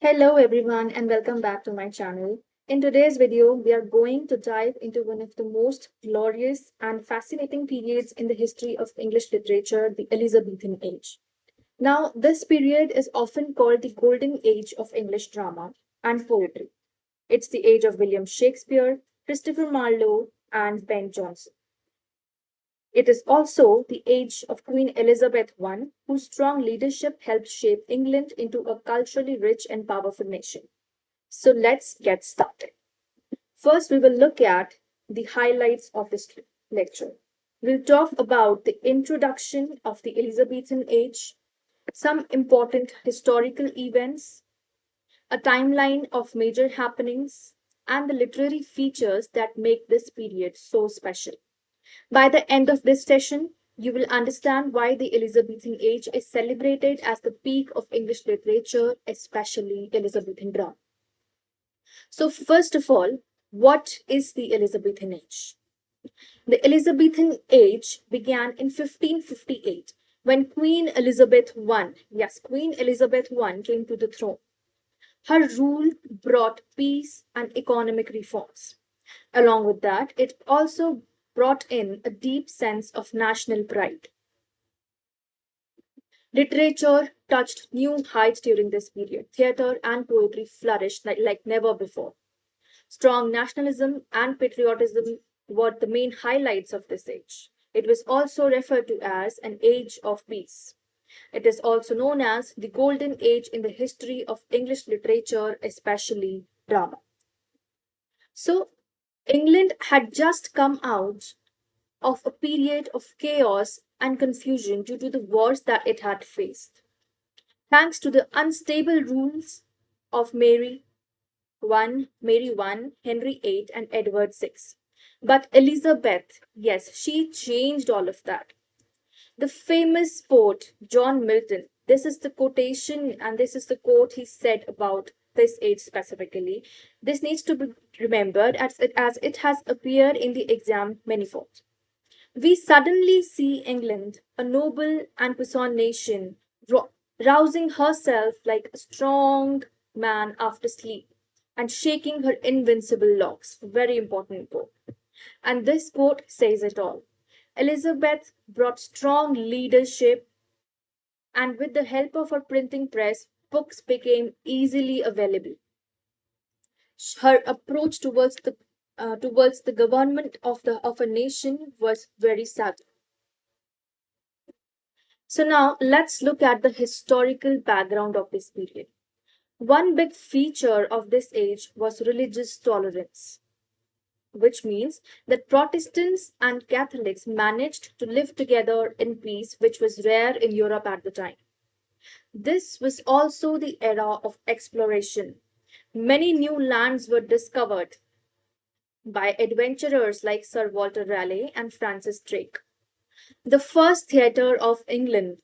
Hello everyone and welcome back to my channel. In today's video, we are going to dive into one of the most glorious and fascinating periods in the history of English literature, the Elizabethan Age. Now, this period is often called the Golden Age of English drama and poetry. It's the age of William Shakespeare, Christopher Marlowe, and Ben Jonson. It is also the age of Queen Elizabeth I, whose strong leadership helped shape England into a culturally rich and powerful nation. So let's get started. First, we will look at the highlights of this lecture. We'll talk about the introduction of the Elizabethan age, some important historical events, a timeline of major happenings, and the literary features that make this period so special. By the end of this session, you will understand why the Elizabethan age is celebrated as the peak of English literature, especially Elizabethan drama. So, first of all, what is the Elizabethan age? The Elizabethan age began in 1558 when Queen Elizabeth I, yes, Queen Elizabeth I came to the throne. Her rule brought peace and economic reforms. Along with that, it also brought in a deep sense of national pride. Literature touched new heights during this period. Theatre and poetry flourished like never before. Strong nationalism and patriotism were the main highlights of this age. It was also referred to as an age of peace. It is also known as the golden age in the history of English literature, especially drama. So, England had just come out of a period of chaos and confusion due to the wars that it had faced. Thanks to the unstable rules of Mary I, Henry VIII, and Edward VI. But Elizabeth, yes, she changed all of that. The famous poet John Milton, this is the quotation and this is the quote he said about this age specifically. This needs to be remembered as it has appeared in the exam manifold. We suddenly see England, a noble and puissant nation, rousing herself like a strong man after sleep and shaking her invincible locks. Very important quote. And this quote says it all. Elizabeth brought strong leadership, and with the help of her printing press, books became easily available. Her approach towards the government of a nation was very subtle. So now let's look at the historical background of this period. One big feature of this age was religious tolerance, which means that Protestants and Catholics managed to live together in peace, which was rare in Europe at the time. This was also the era of exploration. Many new lands were discovered by adventurers like Sir Walter Raleigh and Francis Drake. The first theatre of England,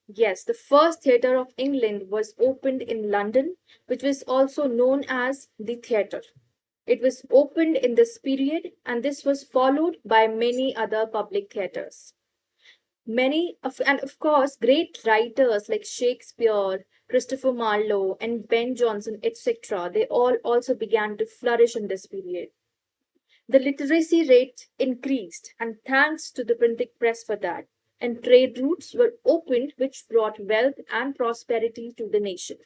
yes, the first theatre of England was opened in London, which was also known as the theatre. It was opened in this period, and this was followed by many other public theatres. And of course, great writers like Shakespeare, Christopher Marlowe, and Ben Jonson, etc., they all also began to flourish in this period. The literacy rate increased, and thanks to the printing press for that, and trade routes were opened, which brought wealth and prosperity to the nation.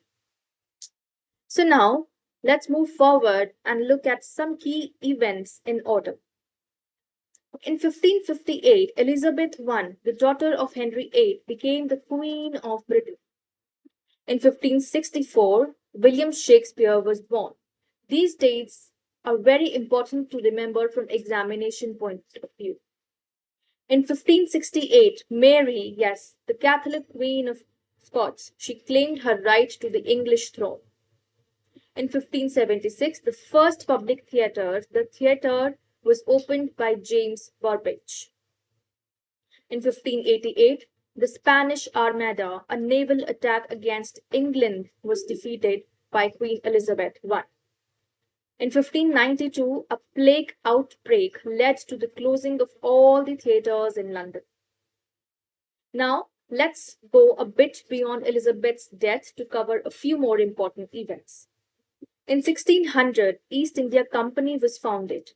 So now, let's move forward and look at some key events in order. In 1558, Elizabeth I, the daughter of Henry VIII, became the Queen of Britain. In 1564, William Shakespeare was born. These dates are very important to remember from examination point of view. In 1568, Mary, yes, the Catholic Queen of Scots, she claimed her right to the English throne. In 1576, the first public theatre, the theatre was opened by James Burbage. In 1588, the Spanish Armada, a naval attack against England, was defeated by Queen Elizabeth I. In 1592, a plague outbreak led to the closing of all the theatres in London. Now, let's go a bit beyond Elizabeth's death to cover a few more important events. In 1600, East India Company was founded.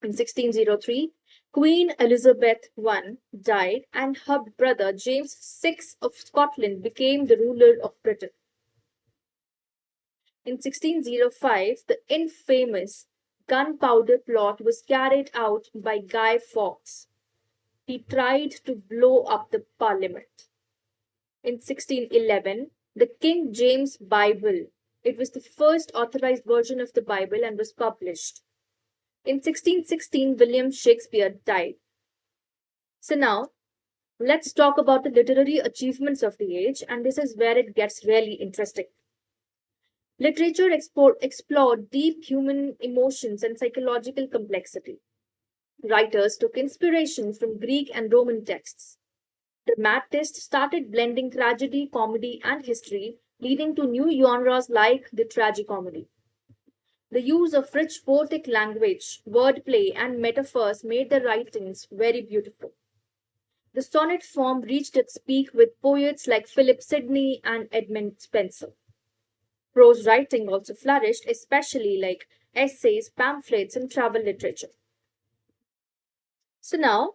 In 1603, Queen Elizabeth I died and her brother James VI of Scotland became the ruler of Britain. In 1605, the infamous gunpowder plot was carried out by Guy Fawkes. He tried to blow up the parliament. In 1611, the King James Bible. It was the first authorized version of the Bible and was published. In 1616, William Shakespeare died. So now, let's talk about the literary achievements of the age, and this is where it gets really interesting. Literature explored deep human emotions and psychological complexity. Writers took inspiration from Greek and Roman texts. Dramatists started blending tragedy, comedy, and history, leading to new genres like the tragicomedy. The use of rich poetic language, wordplay, and metaphors made the writings very beautiful. The sonnet form reached its peak with poets like Philip Sidney and Edmund Spenser. Prose writing also flourished, especially like essays, pamphlets, and travel literature. So now,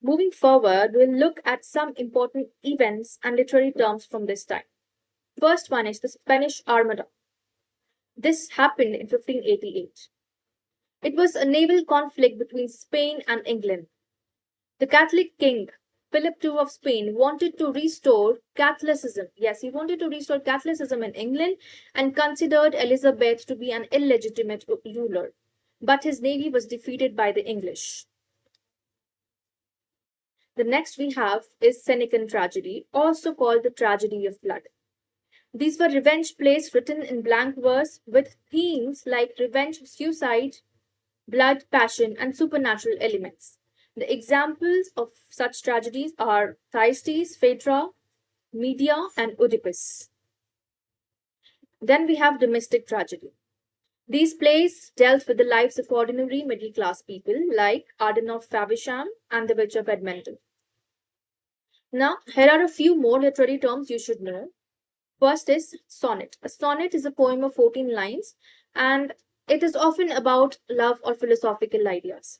moving forward, we'll look at some important events and literary terms from this time. First one is the Spanish Armada. This happened in 1588. It was a naval conflict between Spain and England. The Catholic king, Philip II of Spain, wanted to restore Catholicism. Yes, he wanted to restore Catholicism in England and considered Elizabeth to be an illegitimate ruler. But his navy was defeated by the English. The next we have is Senecan tragedy, also called the tragedy of blood. These were revenge plays written in blank verse with themes like revenge, suicide, blood, passion, and supernatural elements. The examples of such tragedies are Thyestes, Phaedra, Medea, and Oedipus. Then we have domestic tragedy. These plays dealt with the lives of ordinary middle class people like Arden of Faversham and the Witch of Edmonton. Now, here are a few more literary terms you should know. First is sonnet. A sonnet is a poem of 14 lines and it is often about love or philosophical ideas.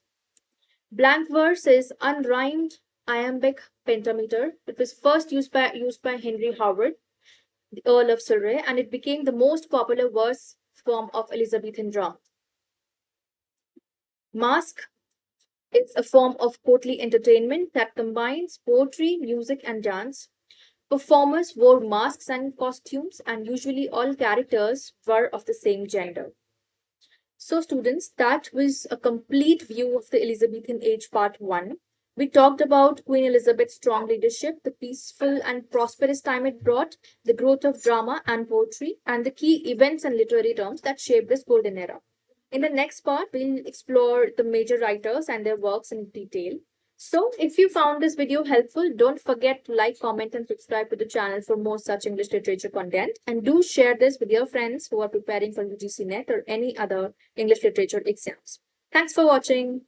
Blank verse is unrhymed iambic pentameter. It was first used by Henry Howard, the Earl of Surrey, and it became the most popular verse form of Elizabethan drama. Masque is a form of courtly entertainment that combines poetry, music, and dance. Performers wore masks and costumes, and usually all characters were of the same gender. So, students, that was a complete view of the Elizabethan Age Part 1. We talked about Queen Elizabeth's strong leadership, the peaceful and prosperous time it brought, the growth of drama and poetry, and the key events and literary terms that shaped this golden era. In the next part, we'll explore the major writers and their works in detail. So, if you found this video helpful, don't forget to like, comment, and subscribe to the channel for more such English literature content. And do share this with your friends who are preparing for UGC-NET or any other English literature exams. Thanks for watching.